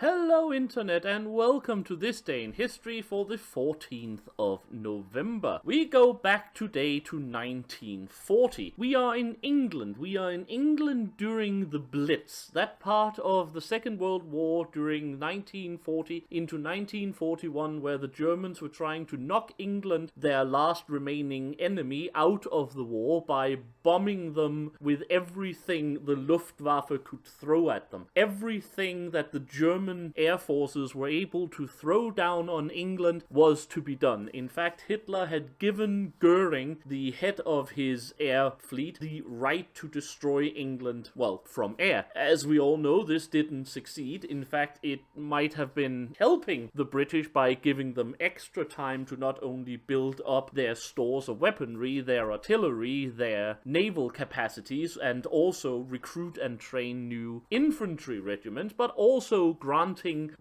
Hello Internet and welcome to this day in history for the 14th of November. We go back today to 1940. We are in England. We are in England during the Blitz, that part of the Second World War during 1940 into 1941 where the Germans were trying to knock England, their last remaining enemy, out of the war by bombing them with everything the Luftwaffe could throw at them. Everything that the German air forces were able to throw down on England was to be done. In fact, Hitler had given Goering, the head of his air fleet, the right to destroy England, well, from air. As we all know, this didn't succeed. In fact, it might have been helping the British by giving them extra time to not only build up their stores of weaponry, their artillery, their naval capacities, and also recruit and train new infantry regiments, but also granting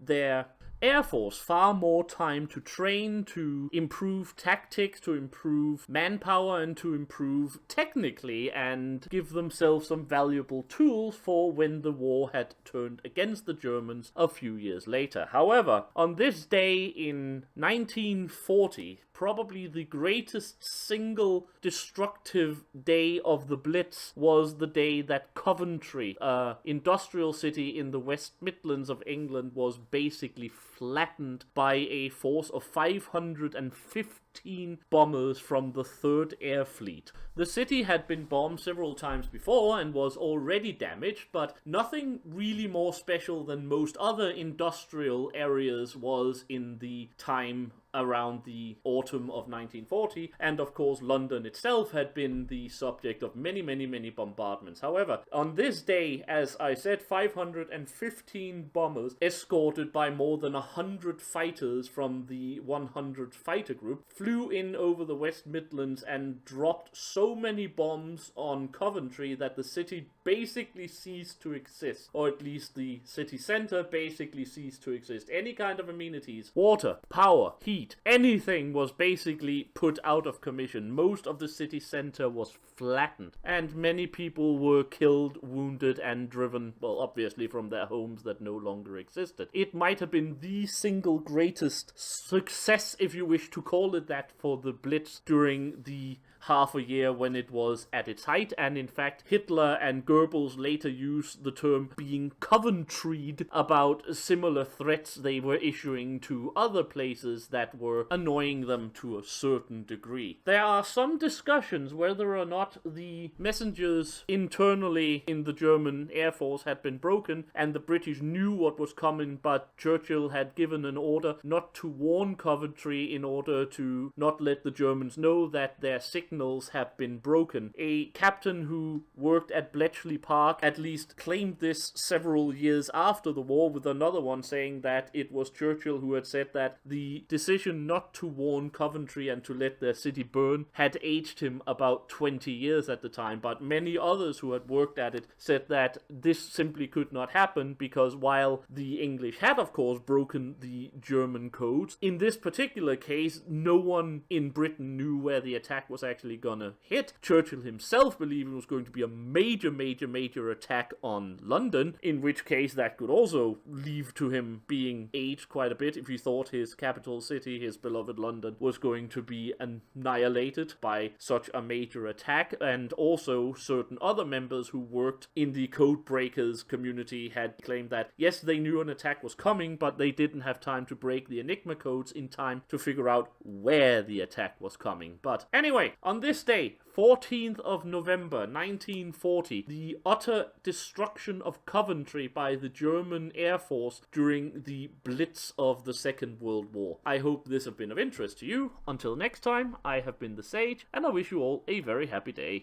their Air Force far more time to train, to improve tactics, to improve manpower, and to improve technically, and give themselves some valuable tools for when the war had turned against the Germans a few years later. However, on this day in 1940, probably the greatest single destructive day of the Blitz was the day that Coventry, an industrial city in the West Midlands of England, was basically flattened by a force of 515 bombers from the 3rd Air Fleet. The city had been bombed several times before and was already damaged, but nothing really more special than most other industrial areas was in the time around the autumn of 1940, and of course London itself had been the subject of many bombardments. However, on this day, as I said, 515 bombers, escorted by more than 100 fighters from the 100 fighter group, flew in over the West Midlands and dropped so many bombs on Coventry that the city basically ceased to exist, or at least the city centre basically ceased to exist. Any kind of amenities, water, power, heat, anything was basically put out of commission. Most of the city centre was flattened, and many people were killed, wounded, and driven, well, obviously from their homes that no longer existed. It might have been the single greatest success, if you wish to call it that, for the Blitz during the half a year when it was at its height, and in fact Hitler and Goebbels later used the term being Coventry'd about similar threats they were issuing to other places that were annoying them to a certain degree. There are some discussions whether or not the messengers internally in the German Air Force had been broken and the British knew what was coming, but Churchill had given an order not to warn Coventry in order to not let the Germans know that their signals have been broken. A captain who worked at Bletchley Park at least claimed this several years after the war, with another one saying that it was Churchill who had said that the decision not to warn Coventry and to let their city burn had aged him about 20 years at the time, but many others who had worked at it said that this simply could not happen because while the English had of course broken the German codes, in this particular case no one in Britain knew where the attack was actually gonna hit. Churchill himself believed it was going to be a major attack on London, in which case that could also leave to him being aged quite a bit if he thought his capital city, his beloved London, was going to be annihilated by such a major attack. And also certain other members who worked in the code breakers community had claimed that yes, they knew an attack was coming, but they didn't have time to break the Enigma codes in time to figure out where the attack was coming. But anyway, on this day, 14th of November 1940, the utter destruction of Coventry by the German Air Force during the Blitz of the Second World War. I hope this has been of interest to you. Until next time, I have been the Sage, and I wish you all a very happy day.